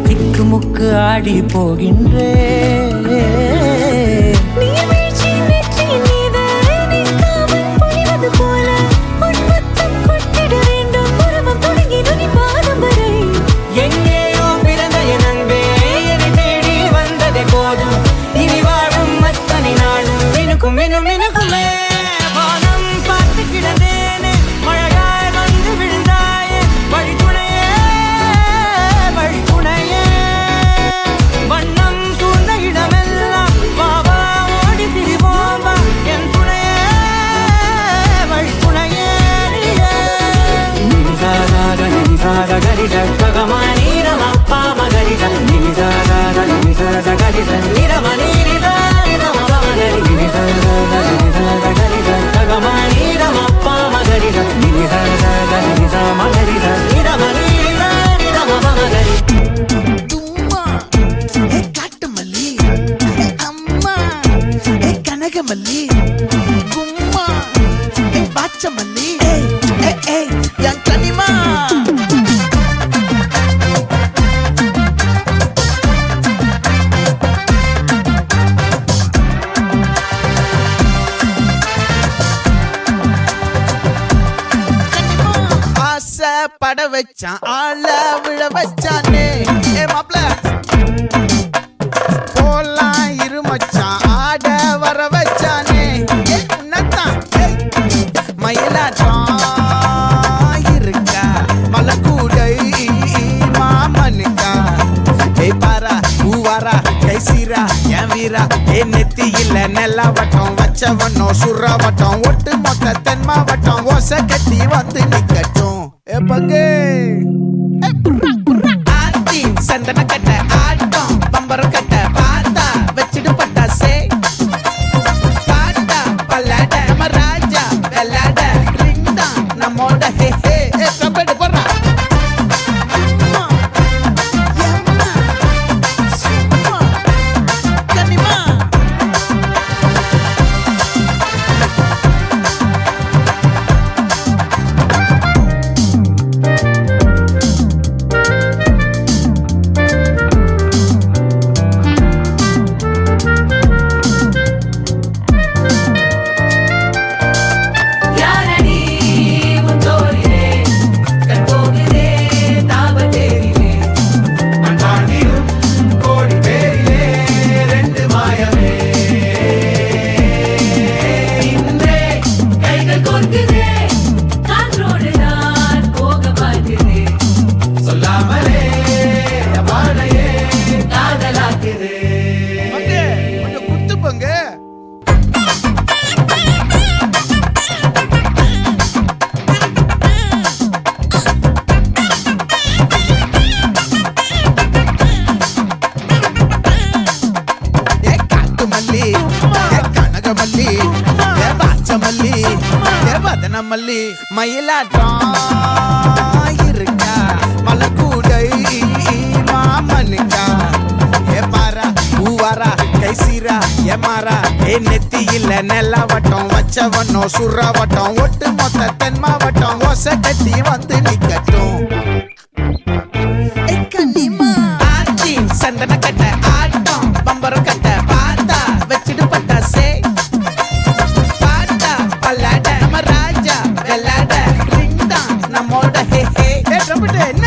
திக்கு முக்கு ஆடி போகின்றே நீர்வீழ்ச்சி நெற்றியின் மீது நிற்காமல் பொழிவது போல உன் முத்தம் கொட்டிட வேண்டும் உருவம் தொடங்கி நுனி பாதம் வரை எங்கேயோ பிறந்த என் அன்பே என்னை தேடி வந்ததே போதும் இனி வாழும் அத்தனை நாளும் மினுக்கும் மினும் மினுக்குமே வானம் பார்த்து கிடந்தேனே மழையாய் வந்து விழுந்தாயே வழித்துணையே வழித்துணையே வண்ணம் சூழ்ந்த இடமெல்லாம் பாபா ஓடி திரிவோம் வா என் துணையே வழித்துணையே நீயே நினிசாக நினிசாக கரிச ககமானீரமப்பா மகரிச நினிசாக நினிசாக கரிச நிரமனீரிசா நிரமபமகரி நினிசாக நினிசாக கரிச ககமானீரமப்பா மகரிச நினிசாக நினிசா மகரிச நிரமனீரிசா நிரமபமகரி தும்மா ஏ காட்டுமல்லி ஏ அம்மா ஏ கனகமல்லி கும்மா ஏ பாச்சமல்லி ஏ என் கனிமா ஆசை பட வச்சான் ஆள விழ வச்சானே ஏ மாப்ள போலாம் இருமச்சான் ஆட வர வச்சானே ஏ உன்னதான் மயிலாட்டம் இருக்கா மலக்கூடை மாமனுக்கா ஏ பாரா பூவாரா கைசீரா என் வீரா ஏ நெத்தி இல்ல நெல்லா வட்டம் வச்சவனும் சுறா வட்டம் ஒட்டு மொத்த தென் மாவட்டம் ஓசை கட்டி வந்து நிக்கட்டும் ஏ பங்கே ஆத்தி சந்தன கட்ட ஆட்டம் பம்பரம் கட்ட பார்த்தா வச்சிடு பட்டாசே பாட்டா பல்லாட நம்ம ராஜா வெள்ளாட ரிங் தான் நம்மோட ஹே ஹே ஏ கபடி போடுறா அம்மா, எம்மா, சும்மா, கனிமா. மல்லி ஏ பாச்ச மல்லி ஏ பதன மல்லி மயிலாட்டம் இருக்கா மலக்கூடை மாமனுக்கா ஏ பாரா பூவாரா கைசீரா ஏ மாறா ஏ நெத்தி இல்ல நெல்லவட்டம் வச்சவனோ சுறவட்டம் ஒட்டு மொத்த தென் மாவட்டம் ஒச கட்டி வந்து நிக்கட்டும் ஆச்சி சந்தன கட்ட ஆட்டம் பம்பரம் கட்ட பாத்தா வச்சிட்டு பட்டாசே பாட்டா பல்லாட நம்ம ராஜா வெள்ளாட ரிங் தான் நம்மோட ஹே ஹே ரம்பிட்டு என்ன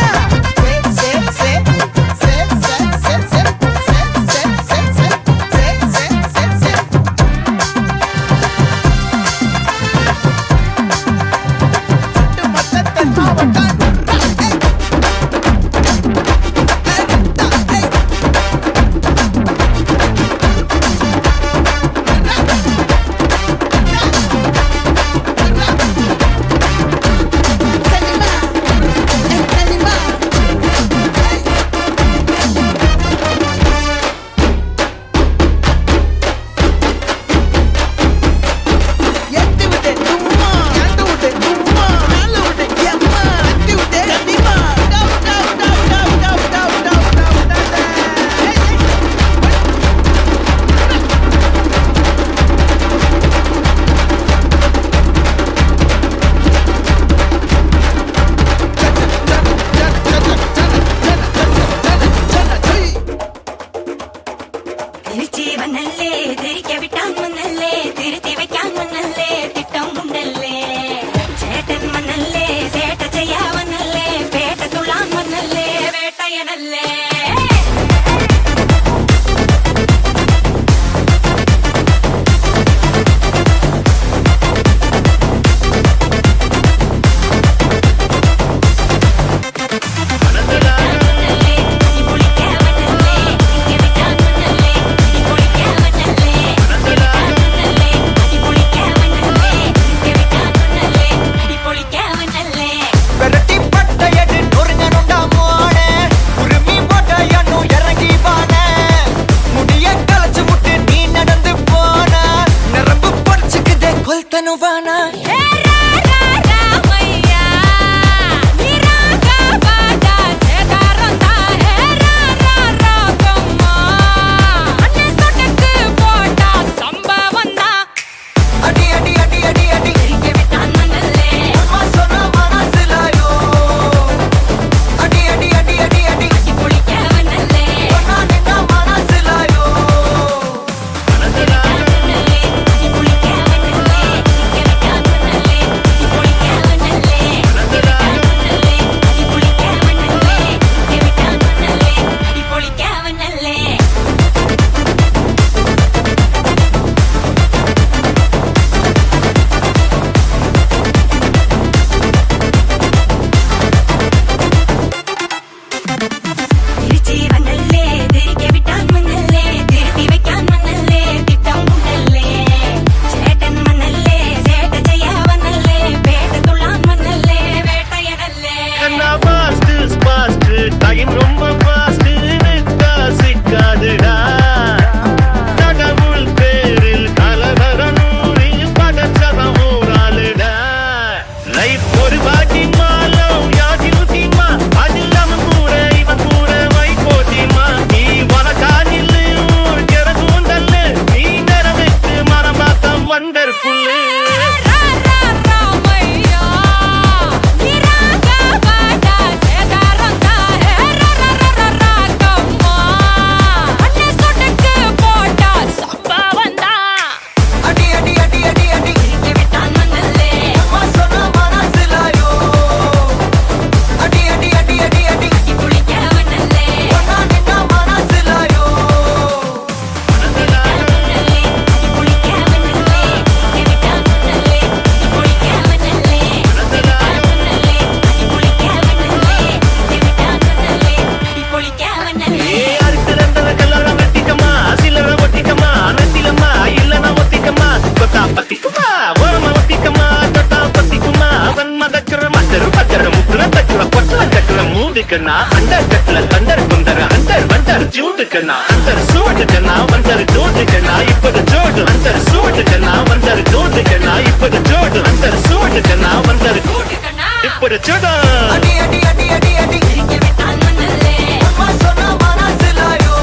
கண்ணா அண்டர் கட்ல தண்டர் குந்தர் அண்டர் வண்டர் ஜூட்டு கண்ணா அண்டர் சூட்டு கண்ணா வண்டர் டூட்டு கண்ணா இப்பது ஜோடு அண்டர் சூட்டு கண்ணா வண்டர் டூட்டு கண்ணா இப்பது ஜோடு அண்டர் சூட்டு கண்ணா வண்டர் டூட்டு கண்ணா இப்பது ஜோடு அடி அடி அடி அடி அடி இங்க விட்டான் மண்ணல்லே அம்மா சொன்ன மனசிலாயோ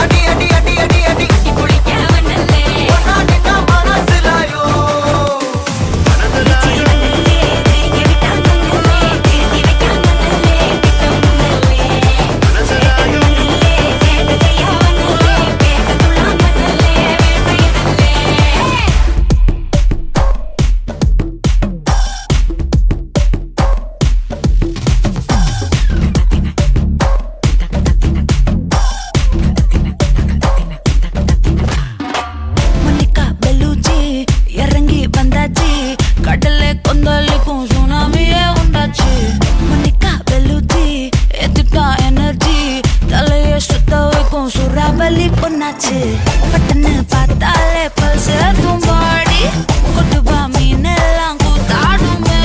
அடி அடி அடி அடி அடி குளிக்க மண்ணல்லே ஒன்னா நின்ன மனசிலாயோ இங்க விட்டான் மண்ணல்லே திருத்தி வைக்கான் மண்ணல்லே பித்தம் மண்ணல்லே சேட்டு கையா மண்ணல்லே பேக்கத்துள்ளா மண்ணல்லே வேட்டையினல்லே மன்னிக்கா பெலூச்சி இறங்கி வந்தாச்சு கடலே கொந்தளிக்கும் சுனாமியே உண்டாச்சு மன்னிக்கா பெலூச்சி எத்துட்டா எனர்ஜி தலைய சுத்த வைக்கும் சுறாவலி பொண்ணாச்சு பட்டன்னு பார்த்தாலே பல்ச தும்பாடி கொட்டுவா மீனெல்லாம் கூத்தாடுமே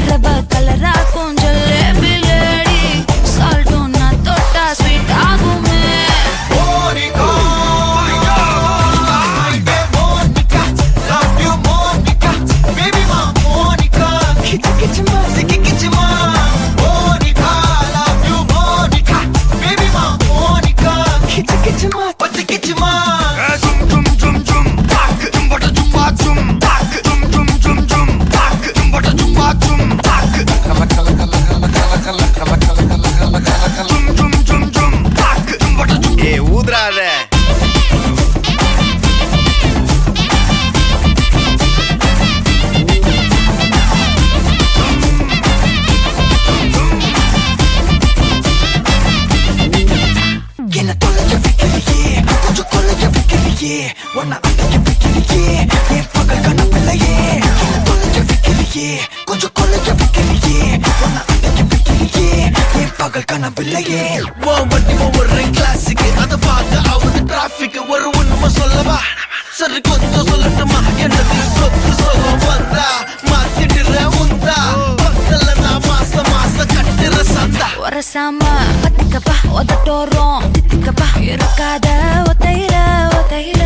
இரவ கலராக்கும் ஜல்லேபி லேடி சால்ட்டும் நான் தொட்டா ஸ்வீட் ஆகுமே Monica, Monica, love you Monica, baby ma Monica, kichima, kichima, Monica, love you Monica, baby ma Monica, kichima, kichima. Zum zum zum zum, tak zum bata zum ba zum, tak zum zum zum zum, tak zum bata zum ba zum, tak kala kala kala kala kala kala kala kala kala kala kala zum zum zum zum, tak zum bata zum. ஊதுறாத என்ன தொலைய வைக்கிறியே கொஞ்சம் கொலைய வைக்கிறியே உன்னை அடைய வைக்கிறியே என் பகல் கனவில்லையே என்ன தொலைய வைக்கிறியே கொஞ்சம் கொலைய வைக்கிறியே உன்னை அடைய வைக்கிறியே என் பகல் கனவில்லையே வண்டி ஒவ்வொரு கிளாஸுக்கு அதை பார்த்து ஆகுது டிராபிக் ஒரு உண்மை சொல்லவா சரி கொஞ்சம் சொல்லட்டுமா என்னது சொத்து சொல்ல வந்தா மாத்திடுற உந்தா பக்கத்துல நான் மாசம் கட்டுற சந்தா ஒரசாம பத்திக்கப்பா உதட்டோரம் தித்திக்கப்பா இருக்காத ஒத்தையில ஒத்தையில